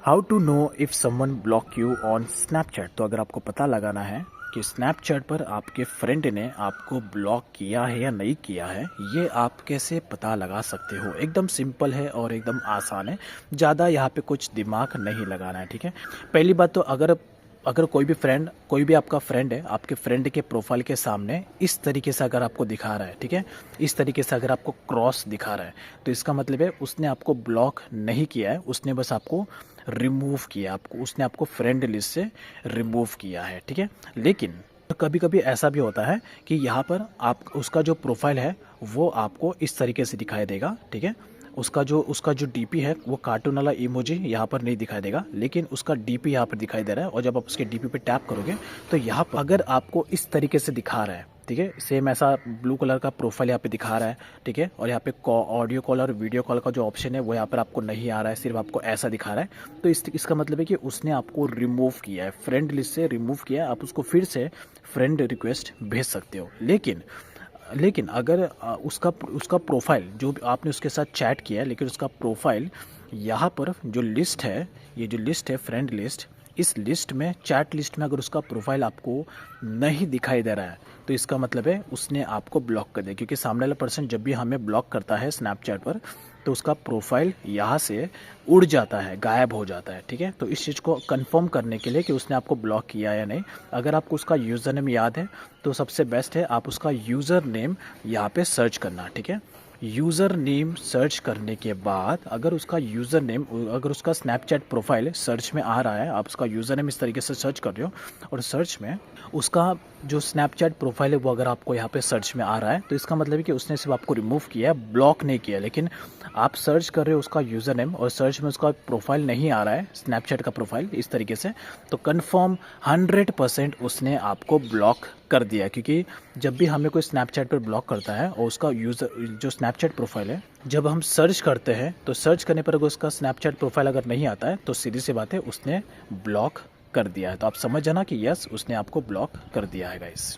How to know if someone block you on Snapchat. तो अगर आपको पता लगाना है कि स्नैपचैट पर आपके फ्रेंड ने आपको ब्लॉक किया है या नहीं किया है, ये आप कैसे पता लगा सकते हो। एकदम सिंपल है और एकदम आसान है, ज़्यादा यहाँ पे कुछ दिमाग नहीं लगाना है। ठीक है, पहली बात तो अगर अगर कोई भी आपका फ्रेंड है, आपके फ्रेंड के प्रोफाइल के सामने इस तरीके से अगर आपको दिखा रहा है, ठीक है, इस तरीके से अगर आपको क्रॉस दिखा रहा है, तो इसका मतलब है उसने आपको ब्लॉक नहीं किया है, उसने बस आपको रिमूव किया, उसने आपको फ्रेंड लिस्ट से रिमूव किया है। ठीक है, लेकिन कभी कभी ऐसा भी होता है कि यहाँ पर आप उसका जो प्रोफाइल है वो आपको इस तरीके से दिखाई देगा। ठीक है, उसका जो डीपी है वो कार्टून वाला इमोजी यहाँ पर नहीं दिखाई देगा, लेकिन उसका डीपी यहाँ पर दिखाई दे रहा है। और जब आप उसके डीपी पे टैप करोगे तो यहाँ पर अगर आपको इस तरीके से दिखा रहा है, ठीक है, सेम ऐसा ब्लू कलर का प्रोफाइल यहाँ पे दिखा रहा है, ठीक है, और यहाँ पे ऑडियो कॉल और वीडियो कॉल का जो ऑप्शन है वो यहाँ पर आपको नहीं आ रहा है, सिर्फ आपको ऐसा दिखा रहा है, तो इसका मतलब है कि उसने आपको रिमूव किया है, फ्रेंड लिस्ट से रिमूव किया है। आप उसको फिर से फ्रेंड रिक्वेस्ट भेज सकते हो। लेकिन अगर उसका प्रोफाइल जो आपने उसके साथ चैट किया है, लेकिन उसका प्रोफाइल यहाँ पर जो लिस्ट है, ये जो लिस्ट है फ्रेंड लिस्ट, इस लिस्ट में चैट लिस्ट में अगर उसका प्रोफाइल आपको नहीं दिखाई दे रहा है, तो इसका मतलब है उसने आपको ब्लॉक कर दिया। क्योंकि सामने वाला पर्सन जब भी हमें ब्लॉक करता है स्नैपचैट पर, तो उसका प्रोफाइल यहाँ से उड़ जाता है, गायब हो जाता है। ठीक है, तो इस चीज़ को कंफर्म करने के लिए कि उसने आपको ब्लॉक किया या नहीं, अगर आपको उसका यूज़र नेम याद है तो सबसे बेस्ट है आप उसका यूज़र नेम यहाँ पे सर्च करना। ठीक है, यूज़र नेम सर्च करने के बाद अगर उसका स्नैपचैट प्रोफाइल सर्च में आ रहा है, आप उसका यूज़र नेम इस तरीके से सर्च कर रहे हो और सर्च में उसका जो स्नैपचैट प्रोफाइल है वो अगर आपको यहाँ पे सर्च में आ रहा है, तो इसका मतलब है कि उसने सिर्फ आपको रिमूव किया है, ब्लॉक नहीं किया। लेकिन आप सर्च कर रहे हो उसका यूज़र नेम और सर्च में उसका प्रोफाइल नहीं आ रहा है, स्नैपचैट का प्रोफाइल इस तरीके से, तो कन्फर्म 100% उसने आपको ब्लॉक कर दिया। क्योंकि जब भी हमें कोई स्नैपचैट पर ब्लॉक करता है और उसका यूज़र जो स्नैपचैट प्रोफाइल है, जब हम सर्च करते हैं तो सर्च करने पर अगर उसका स्नैपचैट प्रोफाइल अगर नहीं आता है, तो सीधी सी बात है उसने ब्लॉक कर दिया है। तो आप समझ जाना कि यस, उसने आपको ब्लॉक कर दिया है गाइस।